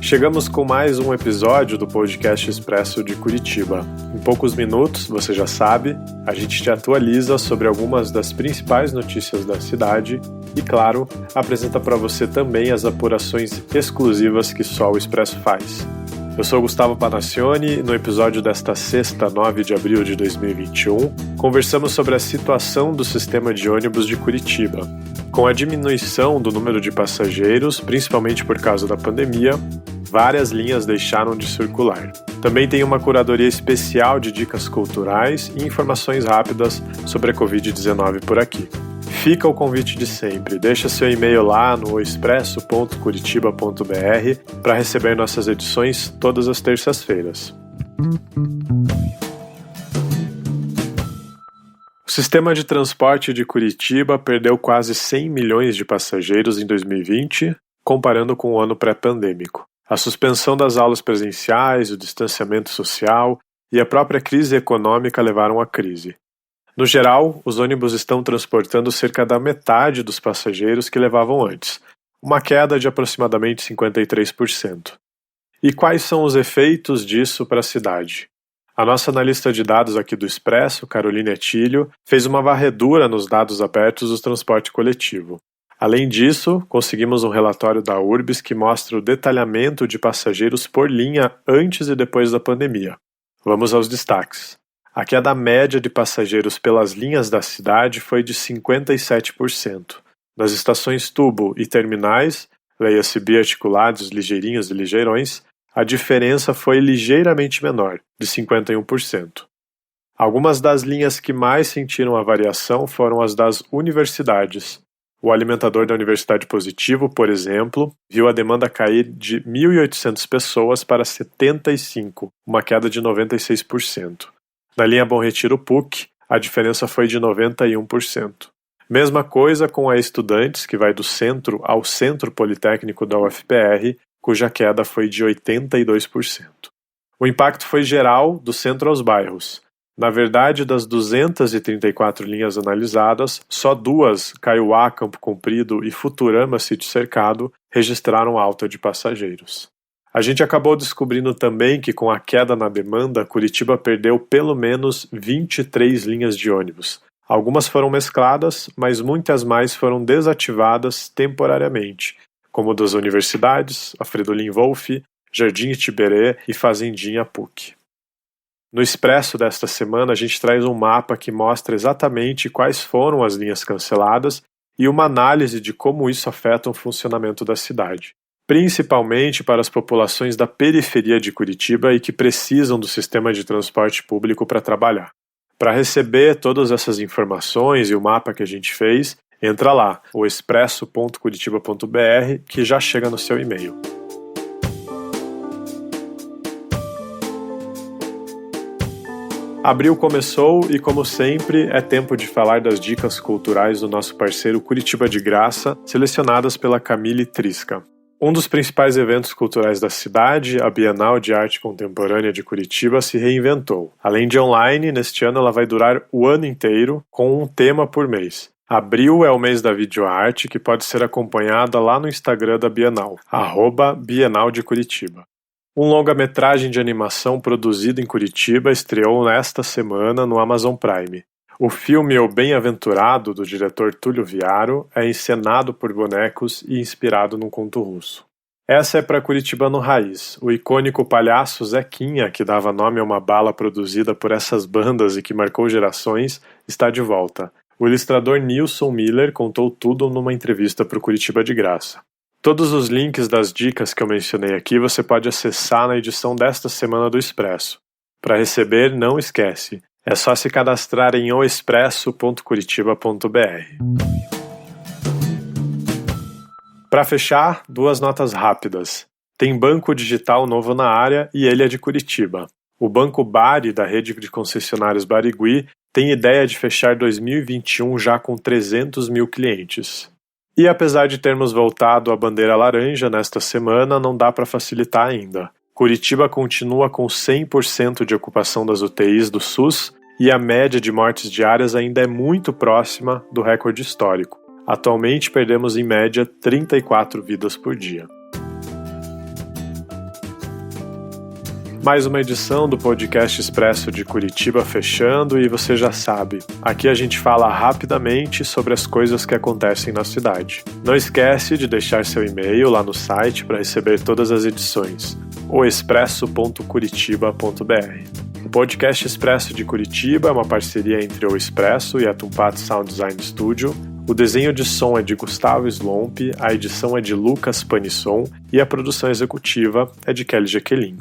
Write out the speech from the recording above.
Chegamos com mais um episódio do Podcast Expresso de Curitiba. Em poucos minutos, você já sabe, a gente te atualiza sobre algumas das principais notícias da cidade e, claro, apresenta para você também as apurações exclusivas que só o Expresso faz. Eu sou Gustavo Panacioni e no episódio desta sexta, 9 de abril de 2021, conversamos sobre a situação do sistema de ônibus de Curitiba. Com a diminuição do número de passageiros, principalmente por causa da pandemia, várias linhas deixaram de circular. Também tem uma curadoria especial de dicas culturais e informações rápidas sobre a Covid-19 por aqui. Fica o convite de sempre, deixa seu e-mail lá no expresso.curitiba.br para receber nossas edições todas as terças-feiras. O sistema de transporte de Curitiba perdeu quase 100 milhões de passageiros em 2020, comparando com o ano pré-pandêmico. A suspensão das aulas presenciais, o distanciamento social e a própria crise econômica levaram à crise. No geral, os ônibus estão transportando cerca da metade dos passageiros que levavam antes, uma queda de aproximadamente 53%. E quais são os efeitos disso para a cidade? A nossa analista de dados aqui do Expresso, Caroline Etílio, fez uma varredura nos dados abertos do transporte coletivo. Além disso, conseguimos um relatório da Urbis que mostra o detalhamento de passageiros por linha antes e depois da pandemia. Vamos aos destaques. A queda média de passageiros pelas linhas da cidade foi de 57%. Nas estações tubo e terminais, leia-se biarticulados, ligeirinhos e ligeirões, a diferença foi ligeiramente menor, de 51%. Algumas das linhas que mais sentiram a variação foram as das universidades. O alimentador da Universidade Positivo, por exemplo, viu a demanda cair de 1.800 pessoas para 75, uma queda de 96%. Na linha Bom Retiro PUC, a diferença foi de 91%. Mesma coisa com a Estudantes, que vai do centro ao Centro Politécnico da UFPR, cuja queda foi de 82%. O impacto foi geral do centro aos bairros. Na verdade, das 234 linhas analisadas, só 2, Kaiowá, Campo Comprido e Futurama, Sítio Cercado, registraram alta de passageiros. A gente acabou descobrindo também que com a queda na demanda, Curitiba perdeu pelo menos 23 linhas de ônibus. Algumas foram mescladas, mas muitas mais foram desativadas temporariamente, como das universidades, a Fridolin Wolff, Jardim Itiberê e Fazendinha PUC. No Expresso desta semana, a gente traz um mapa que mostra exatamente quais foram as linhas canceladas e uma análise de como isso afeta o funcionamento da cidade, principalmente para as populações da periferia de Curitiba e que precisam do sistema de transporte público para trabalhar. Para receber todas essas informações e o mapa que a gente fez, entra lá, o expresso.curitiba.br, que já chega no seu e-mail. Abril começou e, como sempre, é tempo de falar das dicas culturais do nosso parceiro Curitiba de Graça, selecionadas pela Camille Trisca. Um dos principais eventos culturais da cidade, a Bienal de Arte Contemporânea de Curitiba, se reinventou. Além de online, neste ano ela vai durar o ano inteiro, com um tema por mês. Abril é o mês da videoarte, que pode ser acompanhada lá no Instagram da Bienal, @Bienal de Curitiba. Um longa-metragem de animação produzido em Curitiba estreou nesta semana no Amazon Prime. O filme O Bem-Aventurado, do diretor Túlio Viaro, é encenado por bonecos e inspirado num conto russo. Essa é para curitibano raiz. O icônico palhaço Zequinha, que dava nome a uma bala produzida por essas bandas e que marcou gerações, está de volta. O ilustrador Nilson Miller contou tudo numa entrevista para o Curitiba de Graça. Todos os links das dicas que eu mencionei aqui você pode acessar na edição desta semana do Expresso. Para receber, não esquece, é só se cadastrar em oexpresso.curitiba.br. Para fechar, 2 notas rápidas. Tem banco digital novo na área e ele é de Curitiba. O Banco Bari, da rede de concessionários Barigui, tem ideia de fechar 2021 já com 300 mil clientes. E apesar de termos voltado à bandeira laranja nesta semana, não dá para facilitar ainda. Curitiba continua com 100% de ocupação das UTIs do SUS e a média de mortes diárias ainda é muito próxima do recorde histórico. Atualmente perdemos em média 34 vidas por dia. Mais uma edição do Podcast Expresso de Curitiba fechando e você já sabe, aqui a gente fala rapidamente sobre as coisas que acontecem na cidade. Não esquece de deixar seu e-mail lá no site para receber todas as edições, oexpresso.curitiba.br. O Podcast Expresso de Curitiba é uma parceria entre o Expresso e a Tumpat Sound Design Studio. O desenho de som é de Gustavo Slomp, a edição é de Lucas Panisson e a produção executiva é de Kelly Jaqueline.